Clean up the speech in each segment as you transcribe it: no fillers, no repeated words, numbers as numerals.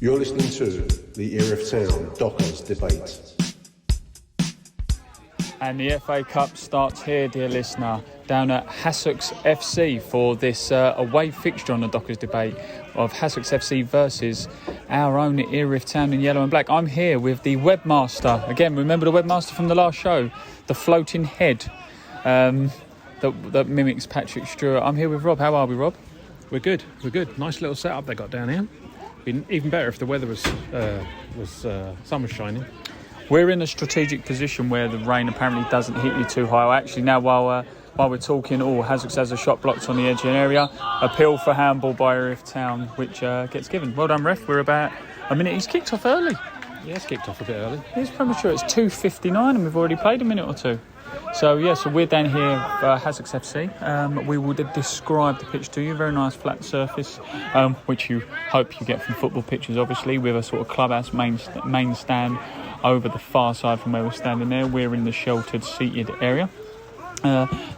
You're listening to the Erith Town Dockers debate. And the FA Cup starts here, dear listener, down at Hassocks FC for this away fixture on the Dockers debate of Hassocks FC versus our own Erith Town in yellow and black. I'm here with the webmaster. Again, remember the webmaster from the last show? The floating head that mimics Patrick Stewart. I'm here with Rob. How are we, Rob? We're good. Nice little setup they got down here. Been even better if the weather was sun was shining. We're in a strategic position where the rain apparently doesn't hit you too high. Actually, now while we're talking, Hassocks has a shot blocked on the edge area. Appeal for handball by Erith Town, which gets given. Well done, ref. We're about a minute. He's kicked off early. Yeah, it's kicked off a bit early. It's premature. It's 2:59 and we've already played a minute or two. So we're down here for Hassocks FC. We will describe the pitch to you. Very nice flat surface, which you hope you get from football pitches, obviously, with a sort of clubhouse main stand over the far side from where we're standing there. We're in the sheltered seated area.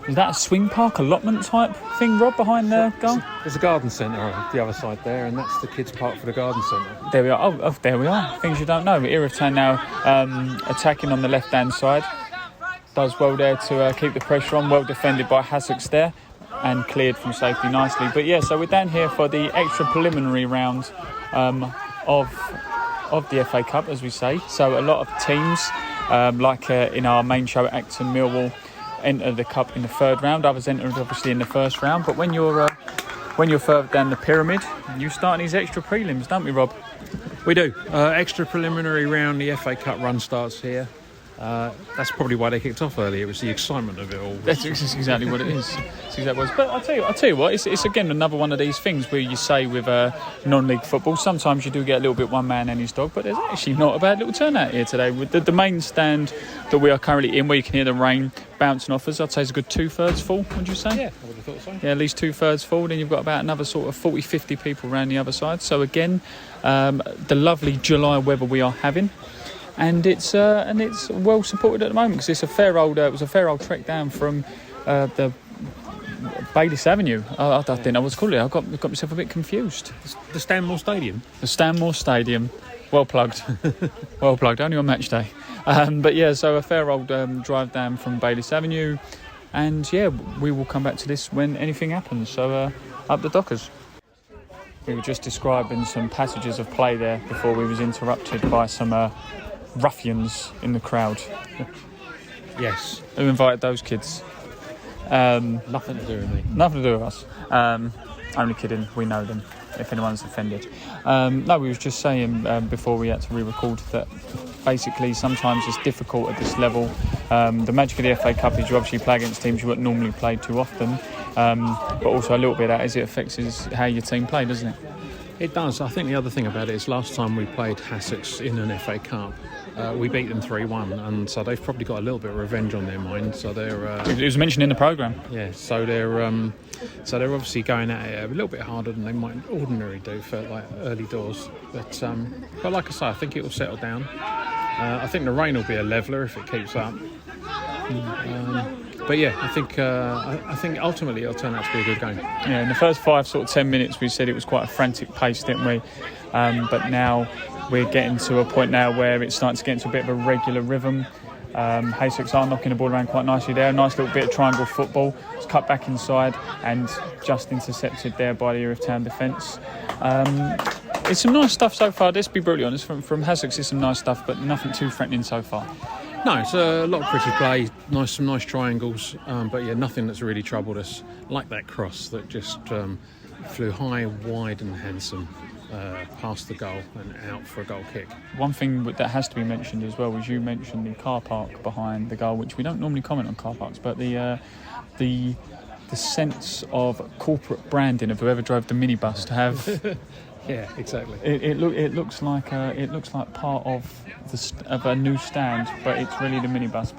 Is that a swing park allotment type thing, Rob, behind the goal? There's a garden centre on the other side there, and that's the kids' park for the garden centre. There we are. Oh, there we are. Things you don't know. Erith Town now attacking on the left-hand side. Does well there to keep the pressure on. Well defended by Hassocks there and cleared from safety nicely. But yeah, so we're down here for the extra preliminary round of the FA Cup, as we say. So a lot of teams, in our main show at Acton Millwall, enter the cup in the third round. Others entered obviously in the first round. But when you're further down the pyramid, you start these extra prelims, don't we, Rob? We do. Extra preliminary round. The FA Cup run starts here. That's probably why they kicked off early. It was the excitement of it all. That's exactly what it is. It's exactly what it is. But I'll tell you what, it's again another one of these things where you say with non-league football, sometimes you do get a little bit one man and his dog, but there's actually not a bad little turnout here today. With the main stand that we are currently in, where you can hear the rain bouncing off us, I'd say it's a good 2/3 full, would you say? Yeah, I would have thought so. Yeah, at least 2/3 full. Then you've got about another sort of 40-50 people around the other side. So again, the lovely July weather we are having. And it's well supported at the moment because it's it was a fair old trek down from the Bayliss Avenue. I didn't know what to call it. I got myself a bit confused. The Stanmore Stadium. The Stanmore Stadium. Well plugged. Well plugged. Only on match day. But yeah, so a fair old drive down from Bayliss Avenue. And yeah, we will come back to this when anything happens. So up the Dockers. We were just describing some passages of play there before we was interrupted by some ruffians in the crowd. Yes. Who invited those kids? Nothing to do with me. Nothing to do with us. Only kidding. We know them. If anyone's offended. No, we was just saying before we had to re-record that basically sometimes it's difficult at this level. The magic of the FA Cup is you obviously play against teams you wouldn't normally play too often. But also a little bit of that is it affects how your team play, doesn't it? It does. I think the other thing about it is last time we played Hassocks in an FA Cup, we beat them 3-1, and so they've probably got a little bit of revenge on their mind. So they're it was mentioned in the programme. Yeah, so they're obviously going at it a little bit harder than they might ordinarily do for like early doors. But like I say, I think it will settle down. I think the rain will be a leveller if it keeps up. But yeah, I think ultimately it'll turn out to be a good game. Yeah, in the first 10 minutes we said it was quite a frantic pace, didn't we? But now we're getting to a point now where it's starting to get into a bit of a regular rhythm. Hassocks are knocking the ball around quite nicely there. A nice little bit of triangle football. It's cut back inside and just intercepted there by the Erith Town defence. It's some nice stuff so far. Let's be brutally honest. From Hassocks, it's some nice stuff, but nothing too threatening so far. No, it's a lot of pretty play, some nice triangles, but yeah, nothing that's really troubled us, like that cross that just flew high, wide and handsome past the goal and out for a goal kick. One thing that has to be mentioned as well was you mentioned the car park behind the goal, which we don't normally comment on car parks, but the sense of corporate branding of whoever drove the minibus to have... Yeah, exactly. It looks like part of a new stand, but it's really the minibus.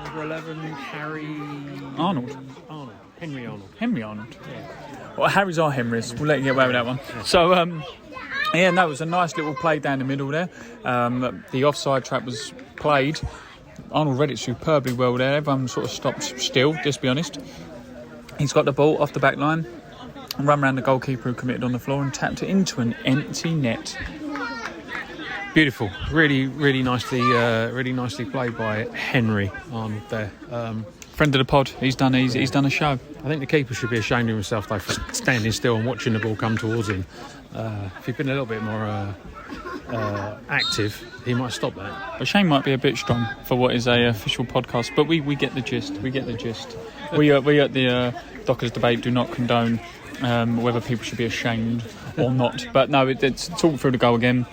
Number 11, Henry Arnold. Yeah. Well, Harry's our Henrys. We'll let you get away with that one. Yeah. So, it was a nice little play down the middle there. The offside trap was played. Arnold read it superbly well there. Everyone sort of stopped still, just be honest. He's got the ball off the back line. run around the goalkeeper who committed on the floor and tapped it into an empty net. Beautiful, really nicely played by Henry Arnold there. Friend of the pod, he's done a show. I think the keeper should be ashamed of himself though for standing still and watching the ball come towards him. If he'd been a little bit more active, he might stop that. But shame might be a bit strong for what is a official podcast, but we get the gist. We at the Dockers debate do not condone whether people should be ashamed or not. But no, it's talk through the goal again.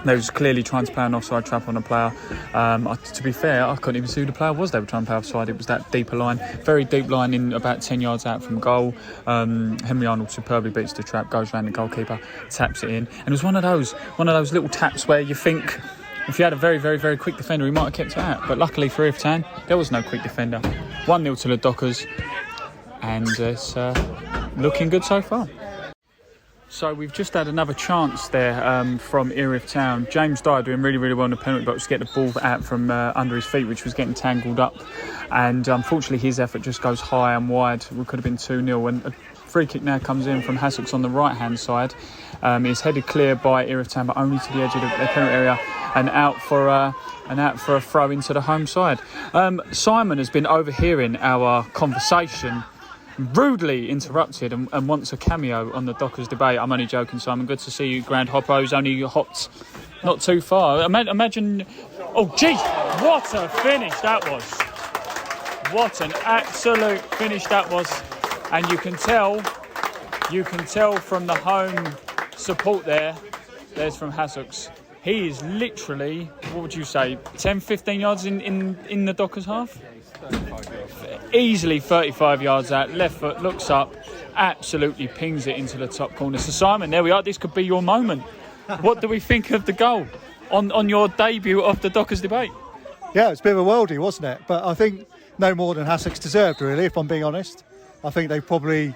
They was clearly trying to play an offside trap on a player. To be fair, I couldn't even see who the player was they were trying to play offside. It was that deeper line, very deep line in about 10 yards out from goal. Henry Arnold superbly beats the trap, goes around the goalkeeper, taps it in. And it was one of those little taps where you think if you had a very, very, very quick defender, he might have kept it out. But luckily for Erith Town, there was no quick defender. 1-0 to the Dockers. And it's looking good so far. So we've just had another chance there from Erith Town. James Dyer doing really, really well in the penalty box to get the ball out from under his feet, which was getting tangled up. And unfortunately, his effort just goes high and wide. We could have been 2-0. And a free kick now comes in from Hassocks on the right-hand side. It's headed clear by Erith Town, but only to the edge of the penalty area and out for a throw into the home side. Simon has been overhearing our conversation, rudely interrupted and wants a cameo on the Dockers debate. I'm only joking, Simon. Good to see you. Grand Hoppo's only hopped not too far. Imagine... Oh, geez! What a finish that was. What an absolute finish that was. And you can tell from the home support there. There's from Hassocks. He is literally, what would you say, 10, 15 yards in the Dockers half? Easily 35 yards out, left foot, looks up, absolutely pings it into the top corner. So Simon, there we are, this could be your moment. What do we think of the goal on your debut of the Dockers debate? Yeah, it's a bit of a worldie, wasn't it? But I think no more than Hassocks deserved, really, if I'm being honest. I think they probably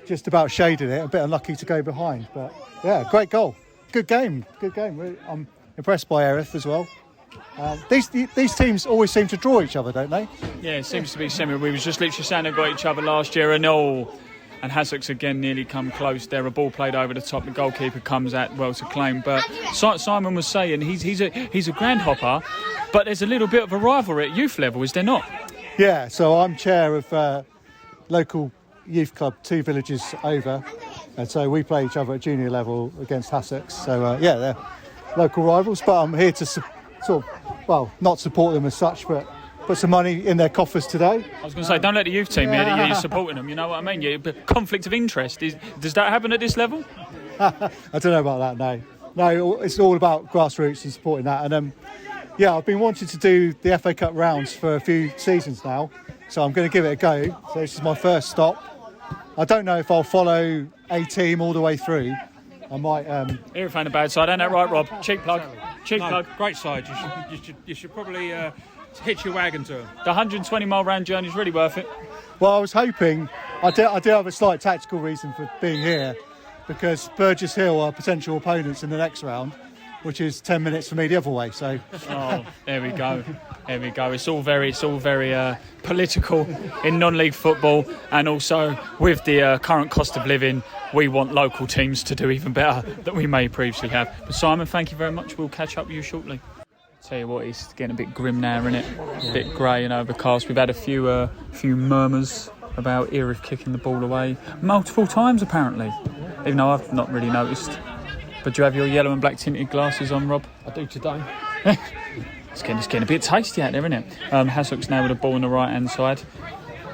just about shaded it, a bit unlucky to go behind. But yeah, great goal. Good game. Really, I'm impressed by Erith as well. These teams always seem to draw each other, don't they? Yeah, it seems to be similar. We was just literally saying they got each other last year and Hassocks again nearly come close there. A ball played over the top. The goalkeeper comes out well to claim. But Simon was saying he's a grand hopper, but there's a little bit of a rivalry at youth level, is there not? Yeah, so I'm chair of local youth club 2 villages over, and so we play each other at junior level against Hassocks. So yeah, they're local rivals, but I'm here to not support them as such, but put some money in their coffers today. I was going to say, don't let the youth team hear that you're supporting them, you know what I mean? Conflict of interest, does that happen at this level? I don't know about that, no, it's all about grassroots and supporting that. And yeah, I've been wanting to do the FA Cup rounds for a few seasons now, so I'm going to give it a go. So this is my first stop. I don't know if I'll follow a team all the way through. I might. You're a bad side, ain't that right, Rob? Cheap plug. Great side. You should probably hitch your wagon to it. The 120-mile round journey is really worth it. Well, I was hoping. I do have a slight tactical reason for being here, because Burgess Hill are potential opponents in the next round, which is 10 minutes for me the other way. So. Oh, there we go. It's all very political in non-league football, and also with the current cost of living, we want local teams to do even better than we may previously have. But Simon, thank you very much. We'll catch up with you shortly. Tell you what, it's getting a bit grim now, isn't it? A bit grey and overcast. We've had a few murmurs about Erith kicking the ball away multiple times apparently, even though I've not really noticed. But do you have your yellow and black tinted glasses on, Rob? I do today. It's getting a bit tasty out there, isn't it? Hassocks now with the ball on the right-hand side,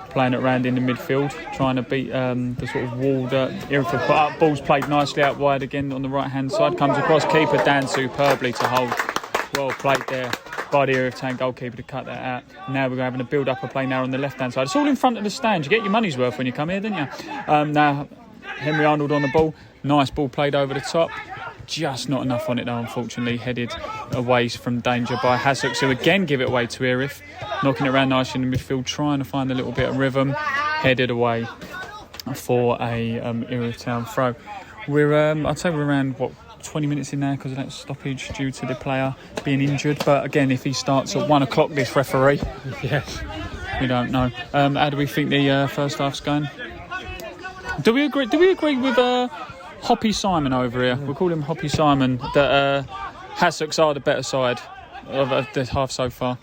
playing it around in the midfield, trying to beat the sort of wall that Erith have put up. Ball's played nicely out wide again on the right-hand side. Comes across, keeper down superbly to hold. Well played there by the Erith Town goalkeeper to cut that out. Now we're having a build-up of play now on the left-hand side. It's all in front of the stand. You get your money's worth when you come here, don't you? Now, Henry Arnold on the ball. Nice ball played over the top. Just not enough on it though, unfortunately. Headed away from danger by Hassocks, who again give it away to Erith. Knocking it around nicely in the midfield, trying to find a little bit of rhythm. Headed away for a Erith Town throw. I'd say we're around, 20 minutes in now because of that stoppage due to the player being injured. But again, if he starts at 1 o'clock, this referee, yes, we don't know. How do we think the first half's going? Do we agree? Do we agree with Hoppy Simon over here? We'll call him Hoppy Simon. That Hassocks are the better side of the half so far.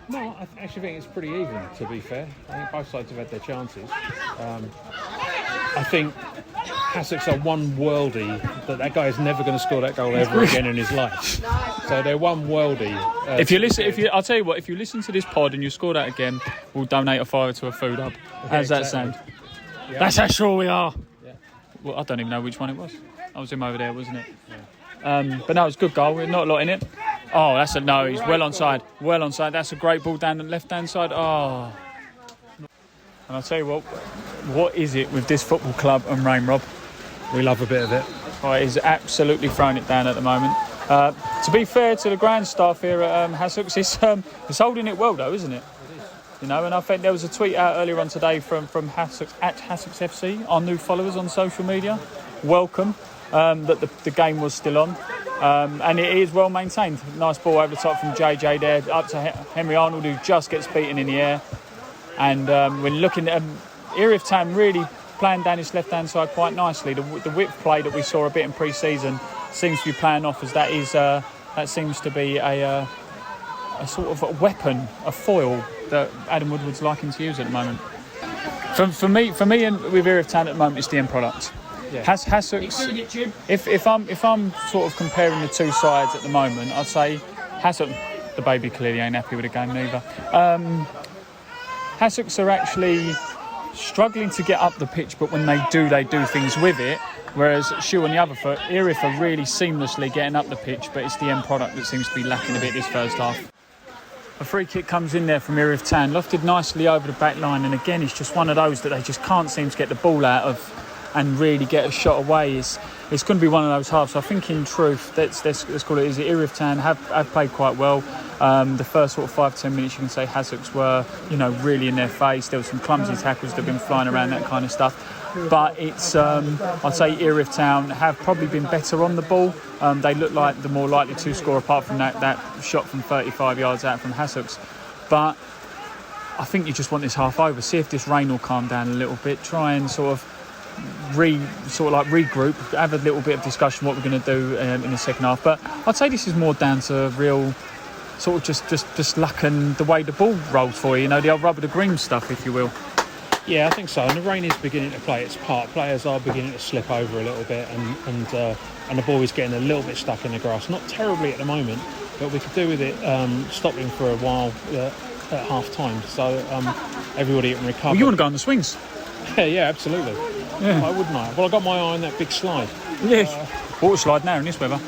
No, I actually think it's pretty even, to be fair. I think both sides have had their chances. I think Hassocks are one worldie that guy is never going to score that goal ever again in his life. So they're one worldie. I'll tell you what. If you listen to this pod and you score that again, we'll donate a fiver to a food hub. How's that sound? Yeah. That's how sure we are. Yeah. Well, I don't even know which one it was. I was him over there, wasn't it? Yeah. But no, it was a good goal. We're not a lot in it. Oh, he's well onside. Well onside. That's a great ball down the left-hand side. Oh. And I'll tell you what is it with this football club and rain, Rob? We love a bit of it. Oh, he's absolutely throwing it down at the moment. To be fair to the ground staff here at Hassocks, it's holding it well though, isn't it? It is. You know, and I think there was a tweet out earlier on today from Hassocks at Hassocks FC, our new followers on social media. Welcome. That the game was still on. And it is well maintained. Nice ball over the top from JJ there, up to Henry Arnold, who just gets beaten in the air. And we're looking at Erith Town really playing down his left-hand side quite nicely. The whip play that we saw a bit in pre-season seems to be playing off, as that seems to be a sort of a weapon, a foil that Adam Woodward's liking to use at the moment. For me and with Erith Town at the moment, it's the end product. Yeah. Hassocks. If I'm sort of comparing the two sides at the moment, I'd say Hassocks. The baby clearly ain't happy with the game neither. Hassocks are actually struggling to get up the pitch, but when they do things with it. Whereas Shoe on the other foot, Erith are really seamlessly getting up the pitch, but it's the end product that seems to be lacking a bit this first half. A free kick comes in there from Erith Town, lofted nicely over the back line, and again it's just one of those that they just can't seem to get the ball out of and really get a shot away. It's going to be one of those halves. So I think in truth, let's call it, is that Erith Town have played quite well. The first sort of 5-10 minutes, you can say Hassocks were, really in their face. There were some clumsy tackles that have been flying around, that kind of stuff. But it's, I'd say Erith Town have probably been better on the ball. They look like the more likely to score, apart from that shot from 35 yards out from Hassocks. But I think you just want this half over. See if this rain will calm down a little bit. Try and sort of regroup, have a little bit of discussion what we're going to do in the second half. But I'd say this is more down to real sort of just luck and the way the ball rolls for you, the old rubber the green stuff, if you will. Yeah, I think so. And the rain is beginning to play its part. Players are beginning to slip over a little bit, and the ball is getting a little bit stuck in the grass. Not terribly at the moment, but we could do with it stopping for a while at half time, so everybody can recover. Well, you want to go on the swings? Yeah, absolutely. Yeah. Why wouldn't I? Well, I got my eye on that big slide. Yeah, water slide now in this weather.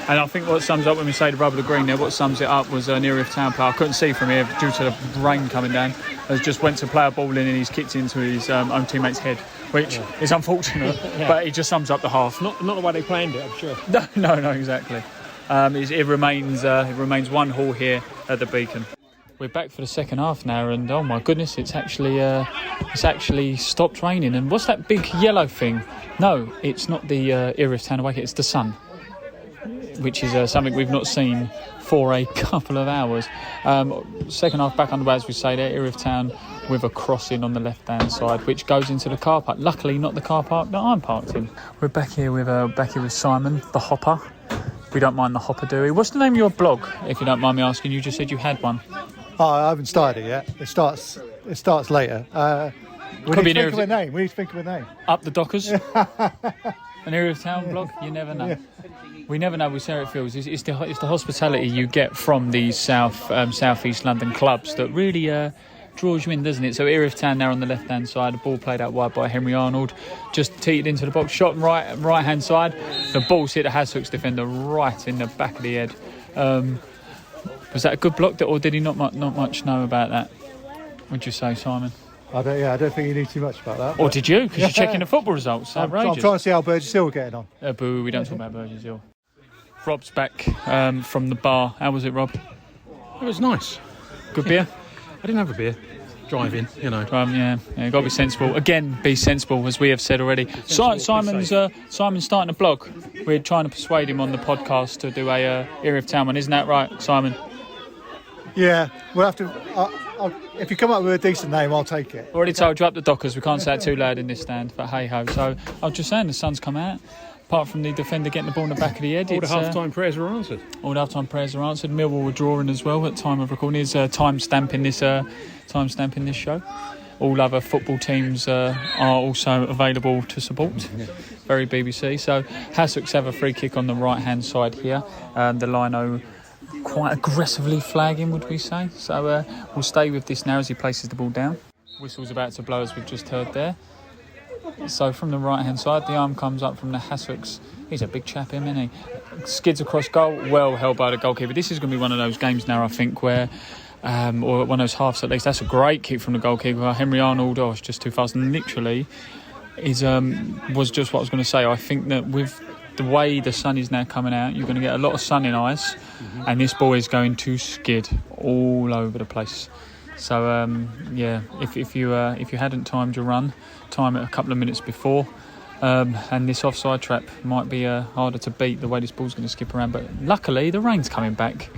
And I think what sums up when we say the rubber the green there, what sums it up was an Erith Town player. I couldn't see from here due to the rain coming down. Has just went to play a ball in and he's kicked into his own teammate's head, which is unfortunate, but it just sums up the half. Not the way they planned it, I'm sure. No, exactly. It remains 1-1 here at the Beacon. We're back for the second half now, and oh my goodness, it's actually stopped raining. And what's that big yellow thing? No, it's not the Erith Town away kit, it's the sun, which is something we've not seen for a couple of hours. Second half back underway, as we say there, Erith Town with a crossing on the left-hand side, which goes into the car park. Luckily, not the car park that I'm parked in. We're back here with Simon, the Hopper. We don't mind the Hopper, do we? What's the name of your blog, if you don't mind me asking? You just said you had one. Oh, I haven't started it yet. It starts later. We need to think of a name. Up the Dockers. An Erith Town blog. You never know. Yeah. We never know with Sarah it feels. It's the hospitality you get from these southeast London clubs that really draws you in, doesn't it? So Erith Town now on the left hand side, the ball played out wide by Henry Arnold, just teeted into the box, shot right hand side. The ball's hit the Hassocks defender right in the back of the head. Was that a good block, or did he not much know about that? Would you say, Simon? I don't think you need too much about that. Or did you? Because you're checking the football results. I'm trying to see how Burgess Hill are getting on. Boo, we don't talk about Burgess Hill. Rob's back from the bar. How was it, Rob? It was nice. Good beer? I didn't have a beer. Driving, yeah, got to be sensible. Again, be sensible, as we have said already. Simon's starting a blog. We're trying to persuade him on the podcast to do a Erith Town one. Isn't that right, Simon? Yeah, we'll have to. if you come up with a decent name, I'll take it. Already told you up the Dockers. We can't say it too loud in this stand, but hey ho. So I was just saying, the sun's come out. Apart from the defender getting the ball in the back of the head, All the half-time prayers were answered. All the half-time prayers are answered. Millwall were drawing as well at time of recording. Here's time stamping this show. All other football teams are also available to support. Very BBC. So Hassocks have a free kick on the right-hand side here. The lino quite aggressively flagging, would we say? So we'll stay with this now as he places the ball down. Whistle's about to blow, as we've just heard there. So from the right-hand side, the arm comes up from the Hassocks. He's a big chap, him, isn't he? Skids across goal, well held by the goalkeeper. This is going to be one of those games now, I think, where, or one of those halves at least, that's a great kick from the goalkeeper. Henry Arnold, it's just too fast. And literally, was just what I was going to say. I think that with the way the sun is now coming out, you're going to get a lot of sun in ice, and this ball is going to skid all over the place. So if you hadn't timed your run, time it a couple of minutes before, and this offside trap might be harder to beat the way this ball's going to skip around. But luckily the rain's coming back.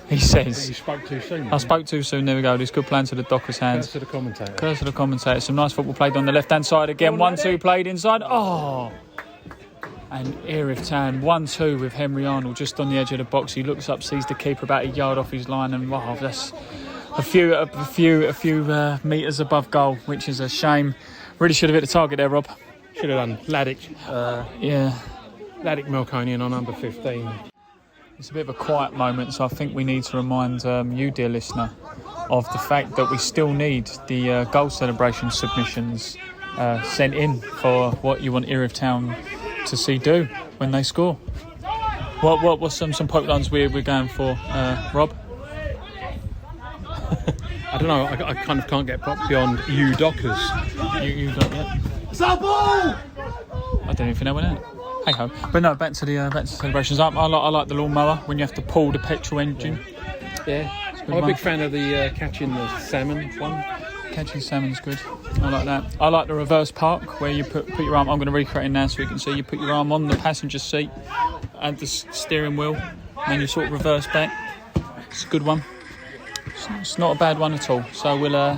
He says. You spoke too soon. I spoke too soon. There we go. This good plan to the Dockers' hands. Curse to the commentator. Curse to the commentator. Some nice football played on the left-hand side again. 1-2 played inside. And Erith Town 1-2 with Henry Arnold just on the edge of the box. He looks up, sees the keeper about a yard off his line, and wow, that's a few metres above goal, which is a shame. Really should have hit the target there, Rob. Should have done Laddick. Laddick Melkonian on number 15. It's a bit of a quiet moment, so I think we need to remind you, dear listener, of the fact that we still need the goal celebration submissions sent in for what you want Erith Town to see do when they score. What's some poke lines we're going for, Rob? I don't know. I kind of can't get beyond you Dockers. You don't yet. I don't even know when that. Hey ho. But no, back to the celebrations. I like the lawnmower when you have to pull the petrol engine. Yeah. I'm a big fan of the catching the salmon one. Catching salmon's good. I like that. I like the reverse park where you put your arm. I'm going to recreate it now so you can see. You put your arm on the passenger seat and the steering wheel, and then you sort of reverse back. It's a good one. It's not a bad one at all. So we'll,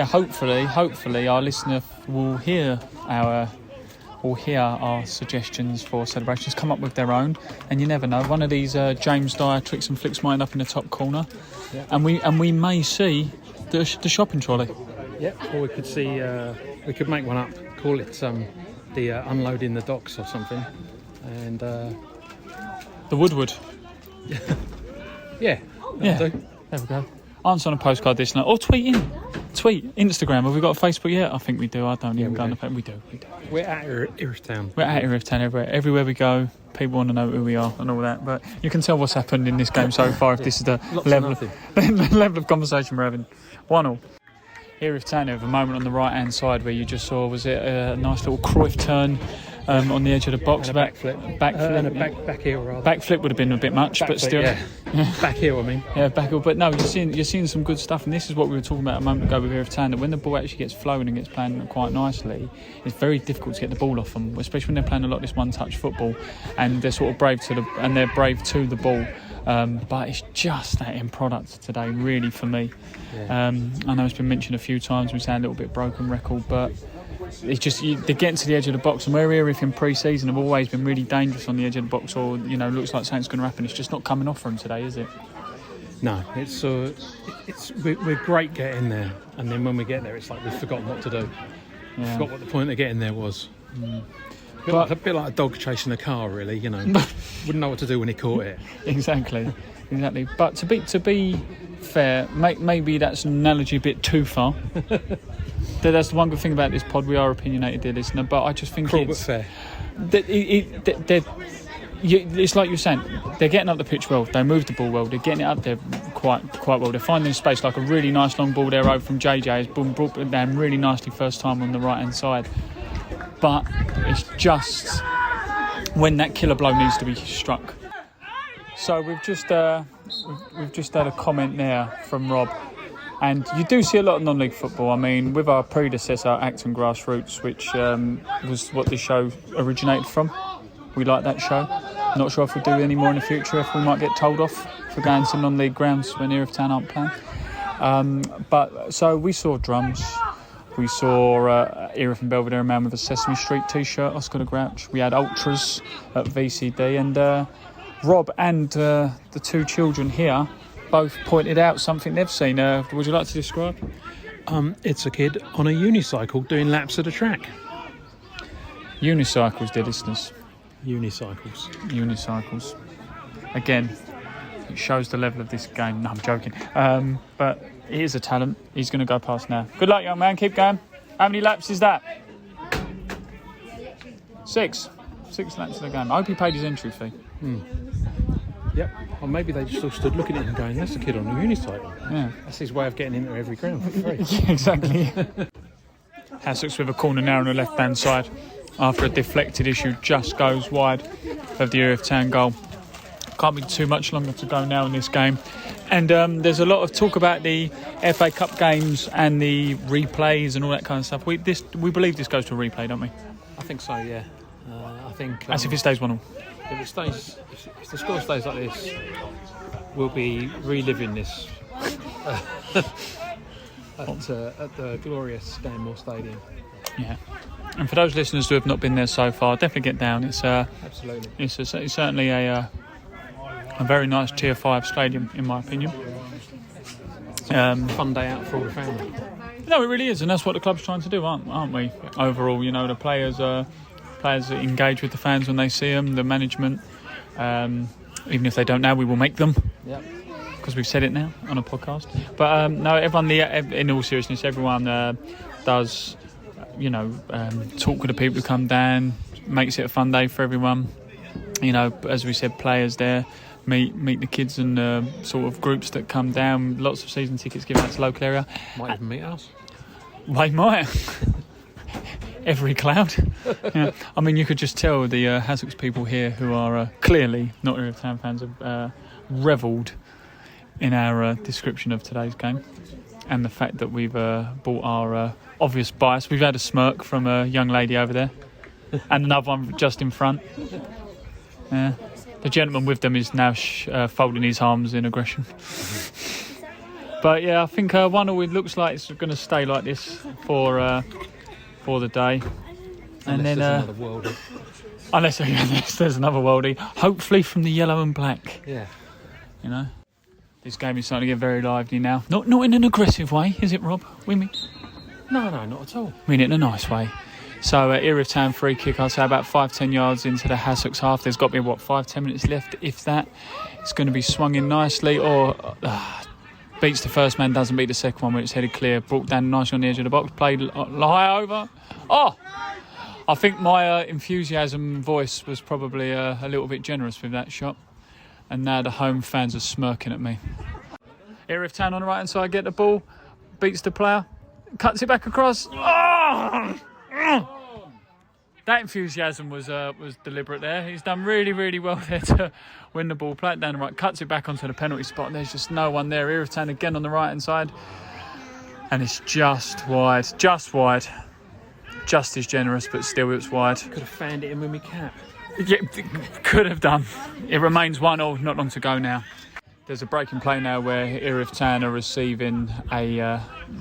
hopefully our listener will hear our suggestions for celebrations, come up with their own, and you never know. One of these James Dyer tricks and flicks might end up in the top corner, and we may see the shopping trolley. Or we could see, we could make one up, call it the unloading the docks or something, and the Woodward. Yeah. There we go. Answer on a postcard this night, or tweet Instagram. Have we got a Facebook yet? I think we do. I don't even go on the Facebook. We do. We're at Erith Town. We're at Erith Town everywhere we go. People want to know who we are and all that. But you can tell what's happened in this game so far if this is the level of conversation we're having. 1-1. Erith Town have a moment on the right hand side where you just saw, was it a nice little Cruyff turn on the edge of the box? And a backflip. And a back heel rather. Backflip would have been a bit much, but still. Yeah. Back heel, I mean. Yeah, back heel. But no, you're seeing some good stuff, and this is what we were talking about a moment ago with Erith Town, that when the ball actually gets flowing and gets playing quite nicely, it's very difficult to get the ball off them, especially when they're playing a lot of this one-touch football, and they're sort of brave to the ball. But it's just that end product today, really, for me. Yeah. I know it's been mentioned a few times. We sound a little bit broken record, but it's just they're getting to the edge of the box, and where Erith in pre-season have always been really dangerous on the edge of the box, or looks like something's going to happen. It's just not coming off for them today, is it? No, we're great getting there, and then when we get there, it's like we've forgotten what to do. We forgot what the point of getting there was. A bit like a dog chasing a car, really. Wouldn't know what to do when he caught it. Exactly. But to be fair, maybe that's an analogy a bit too far. That's the one good thing about this pod. We are opinionated, dear listener, but I just think cruel but fair. It's like you're saying, they're getting up the pitch well, they move the ball well, they're getting it up there quite well, they're finding space, like a really nice long ball there over from JJ has been brought down really nicely first time on the right hand side, but it's just when that killer blow needs to be struck. So we've just had a comment there from Rob, and you do see a lot of non-league football. I mean, with our predecessor Acton Grassroots, which was what this show originated from. We like that show. Not sure if we'll do any more in the future, if we might get told off for going to non-league grounds when Erith Town aren't playing. But so we saw drums. We saw Erith and Belvedere, a man with a Sesame Street t-shirt, Oscar the Grouch. We had ultras at VCD, and Rob and the two children here both pointed out something they've seen. Would you like to describe? It's a kid on a unicycle doing laps of the track. Unicycles, dear listeners. Unicycles. Again, it shows the level of this game. No, I'm joking. But he is a talent. He's going to go past now. Good luck, young man. Keep going. How many laps is that? 6. 6 laps of the game. I hope he paid his entry fee. Yep. Or maybe they just all stood looking at him going, that's a kid on a unicycle. Yeah. That's his way of getting into every ground for free. Yeah, exactly. Hassocks with a corner now on the left-hand side after a deflected issue just goes wide of the Erith Town goal. Can't be too much longer to go now in this game. And there's a lot of talk about the FA Cup games and the replays and all that kind of stuff. We believe this goes to a replay, don't we? I think so, yeah. I think... As if it stays 1-1. If the score stays like this, we'll be reliving this at the glorious Stanmore Stadium. Yeah. And for those listeners who have not been there so far, definitely get down. It's absolutely. It's certainly a very nice Tier 5 stadium, in my opinion. Fun day out for all the family. No, it really is, and that's what the club's trying to do, aren't we? Overall, the players engage with the fans when they see them, the management. Even if they don't now, we will make them. Yep. Because we've said it now on a podcast. But no, everyone, in all seriousness, everyone does, talk with the people who come down, makes it a fun day for everyone. As we said, players there, meet the kids and sort of groups that come down. Lots of season tickets given out to local area. Might even meet us. They might. Every cloud. Yeah. I mean, you could just tell the Hassocks people here, who are clearly not Erith Town fans, have revelled in our description of today's game and the fact that we've brought our obvious bias. We've had a smirk from a young lady over there and another one just in front. Yeah. The gentleman with them is now folding his arms in aggression. But yeah, I think 1-1, it looks like it's going to stay like this for the day. And then there's another worldie. Unless there's another worldie, hopefully from the yellow and black. Yeah. This game is starting to get very lively now. Not in an aggressive way, is it, Rob? We mean? No, not at all. We mean it in a nice way. So Erith Town free kick, I'd say about 5-10 yards into the Hassocks half. There's got to be 5-10 minutes left, if that. It's going to be swung in nicely, or beats the first man, doesn't beat the second one when it's headed clear. Brought down nicely on the edge of the box, played high over. Oh! I think my enthusiasm voice was probably a little bit generous with that shot. And now the home fans are smirking at me. Erith Town on the right hand side, get the ball, beats the player, cuts it back across. Oh! That enthusiasm was deliberate there. He's done really, really well there to win the ball, play it down the right, cuts it back onto the penalty spot, and there's just no one there. Erith Town again on the right hand side, and it's just wide, just as generous, but still it's wide. Could have fanned it in with my cap. Yeah, could have done. It remains 1-0, not long to go now. There's a break in play now where Erith Town are receiving a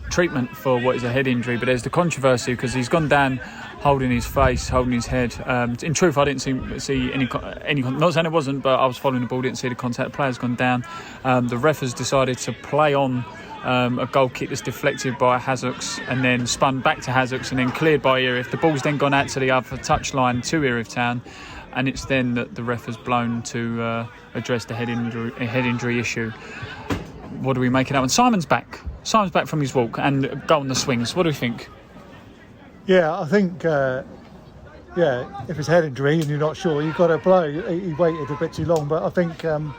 treatment for what is a head injury, but there's the controversy because he's gone down holding his face, holding his head. In truth, I didn't see any. Not saying it wasn't, but I was following the ball, didn't see the contact. The player's gone down. The ref has decided to play on a goal kick that's deflected by Hassocks and then spun back to Hassocks and then cleared by Erith. The ball's then gone out to the other touchline to Erith Town, and it's then that the ref has blown to address the head injury issue. What do we make of that one? Simon's back from his walk and go on the swings. What do we think? Yeah, I think, if it's a head injury and you're not sure, you've got to blow. He waited a bit too long, but I think, I'm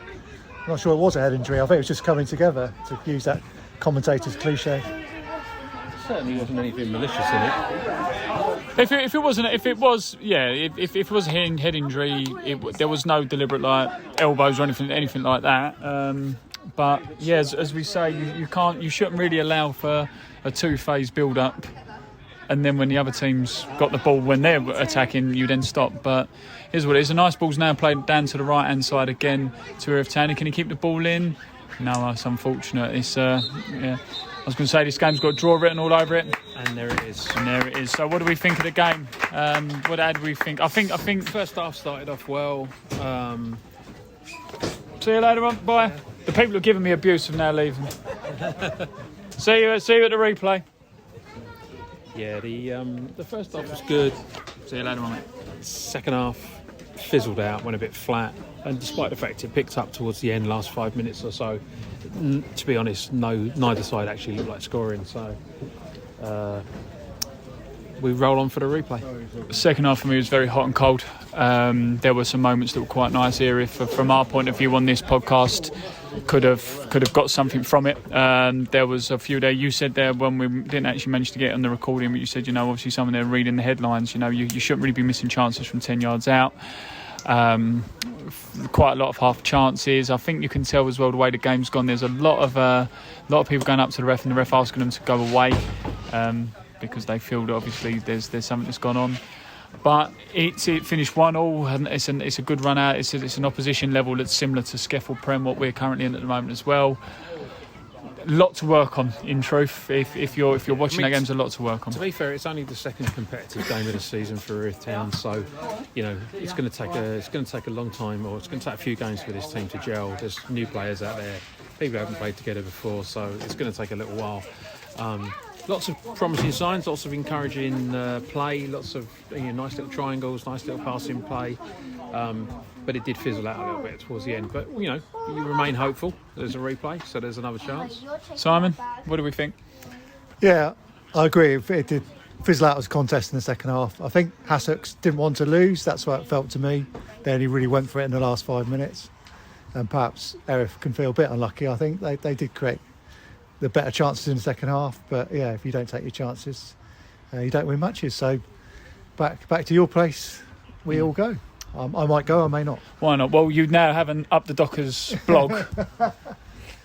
not sure it was a head injury. I think it was just coming together, to use that commentator's cliche. Certainly wasn't anything malicious in it. If it was a head injury, there was no deliberate elbows or anything like that. But yeah, as we say, you shouldn't really allow for a two-phase build-up, and then when the other team's got the ball when they're attacking, you then stop. But here's what it is: a nice ball's now played down to the right-hand side again to Erith Town. Can he keep the ball in? No, it's unfortunate. It's yeah. I was going to say this game's got a draw written all over it. And there it is. And there it is. So what do we think of the game? What do we think? I think First half started off well. See you later on. Bye. Yeah. The people who are giving me abuse have now leaving. see you at the replay. Yeah, the first half was good. See you later on, mate. Second half fizzled out, went a bit flat, and despite the fact it picked up towards the end, last 5 minutes or so, to be honest, neither side actually looked like scoring. So we roll on for the replay. The second half for me was very hot and cold. There were some moments that were quite nice here. From our point of view on this podcast, could have got something from it. There was a few there. You said there when we didn't actually manage to get on the recording, but you said, obviously someone there reading the headlines, you shouldn't really be missing chances from 10 yards out. Quite a lot of half chances. I think you can tell as well the way the game's gone. There's a lot of people going up to the ref and the ref asking them to go away because they feel that obviously there's something that's gone on. But it finished 1-1, and it's a good run out. It's an opposition level that's similar to Skeffel Prem, what we're currently in at the moment as well. Lot to work on, in truth. If you're watching that game, there's a lot to work on. To be fair, it's only the second competitive game of the season for Erith Town, so it's going to take a long time, or it's going to take a few games for this team to gel. There's new players out there, people who haven't played together before, so it's going to take a little while. Lots of promising signs, lots of encouraging play, lots of nice little triangles, nice little passing play. But it did fizzle out a little bit towards the end. But, you remain hopeful. There's a replay, so there's another chance. Simon, what do we think? Yeah, I agree. It did fizzle out as a contest in the second half. I think Hassocks didn't want to lose. That's what it felt to me. They only really went for it in the last 5 minutes. And perhaps Erith can feel a bit unlucky. I think they did create the better chances in the second half. But, yeah, if you don't take your chances, you don't win matches. So back to your place, we all go. I might go, I may not. Why not? Well, you now have an Up the Dockers blog.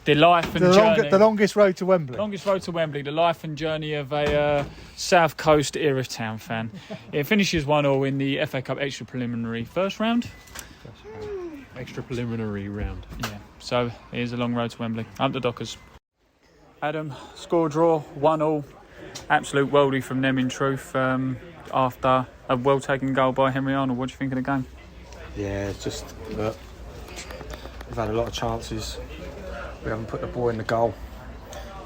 The life and journey. The longest road to Wembley. The life and journey of a South Coast Erith Town fan. It finishes 1-1 in the FA Cup extra preliminary first round. Extra preliminary round. Yeah, so here's a long road to Wembley. Up the Dockers. Adam, score draw, 1-1. Absolute worldie from them, in truth. After a well-taken goal by Henry Arnold. What do you think of the game? Yeah, it's just we've had a lot of chances. We haven't put the ball in the goal.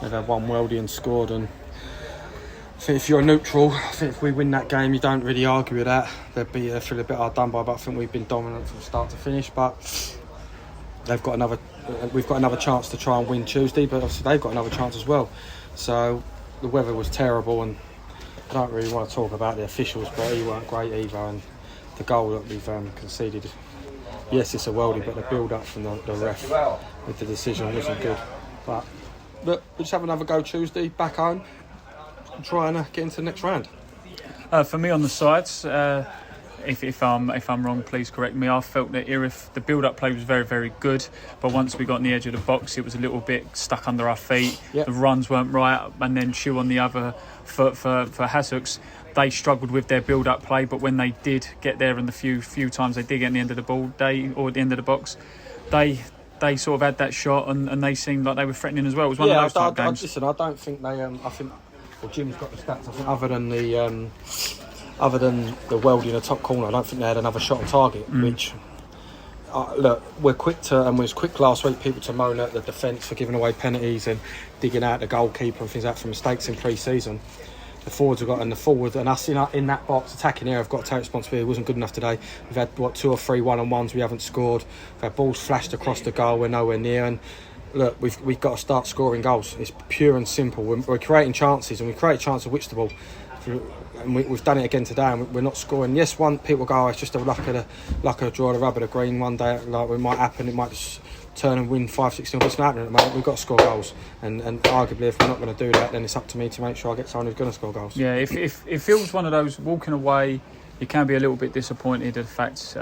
They've had one worldie and scored, and I think if you're a neutral, I think if we win that game, you don't really argue with that. They feel a bit hard done by, but I think we've been dominant from start to finish. But we've got another chance to try and win Tuesday, but obviously they've got another chance as well. So the weather was terrible, and I don't really want to talk about the officials, but he weren't great either. And the goal that we've conceded, yes, it's a worldie, but the build-up from the ref with the decision wasn't good. But look, we'll just have another go Tuesday, back home, and try and get into the next round. For me on the sides, if I'm wrong, please correct me. I felt that Erith, the build-up play was very, very good, but once we got on the edge of the box, it was a little bit stuck under our feet. Yep. The runs weren't right, and then Shoe on the other for Hassocks, they struggled with their build-up play. But when they did get there, and the few times they did get on the end of the ball, at the end of the box, they sort of had that shot, and they seemed like they were threatening as well. It was one of those type games. Listen, I don't think they. I think Jim's got the stats. I think other than the worldie in the top corner, I don't think they had another shot on target. Which, look, we was quick last week, people to moan at the defence for giving away penalties and digging out the goalkeeper and things like that for mistakes in pre-season. The forwards and us in that box attacking here have got to take responsibility. It wasn't good enough today. We've had 2 or 3 1-on-1s we haven't scored. We've had balls flashed across the goal, we're nowhere near. And look, we've got to start scoring goals. It's pure and simple. We're creating chances, and we create a chance of which the ball. And we've done it again today, and we're not scoring. Yes, people go, it's just a luck of the draw, the rub of the green. One day, like it might happen, it might just turn and win 5-6-0. But it's not happening at the moment. We've got to score goals, and arguably, if we're not going to do that, then it's up to me to make sure I get someone who's going to score goals. Yeah, if it feels one of those walking away, you can be a little bit disappointed at the fact,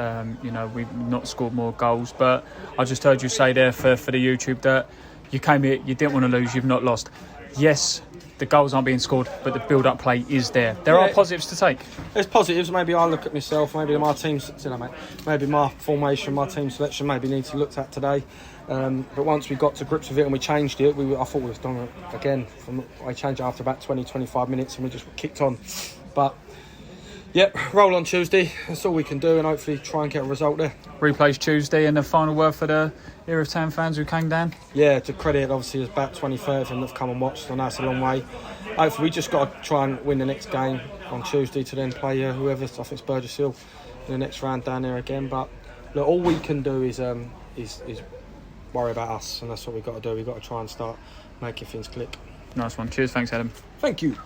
we've not scored more goals. But I just heard you say there for the YouTube that you came here, you didn't want to lose, you've not lost. yes, the goals aren't being scored, but the build-up play is there. There are positives to take. There's positives. Maybe I look at myself. Maybe my team's, maybe my formation, my team selection maybe needs to be looked at today. But once we got to grips with it and we changed it, I thought we was done it again. I changed it after about 20-25 minutes and we just kicked on. But roll on Tuesday. That's all we can do, and hopefully try and get a result there. Replays Tuesday, and the final word for the Erith Town fans who came down. Yeah, to credit, obviously, there's about 20-30 of them that have come and watched. I know it's a long way. Hopefully, we just got to try and win the next game on Tuesday to then play whoever. I think it's Burgess Hill in the next round down there again. But look, all we can do is worry about us, and that's what we've got to do. We've got to try and start making things click. Nice one. Cheers. Thanks, Adam. Thank you.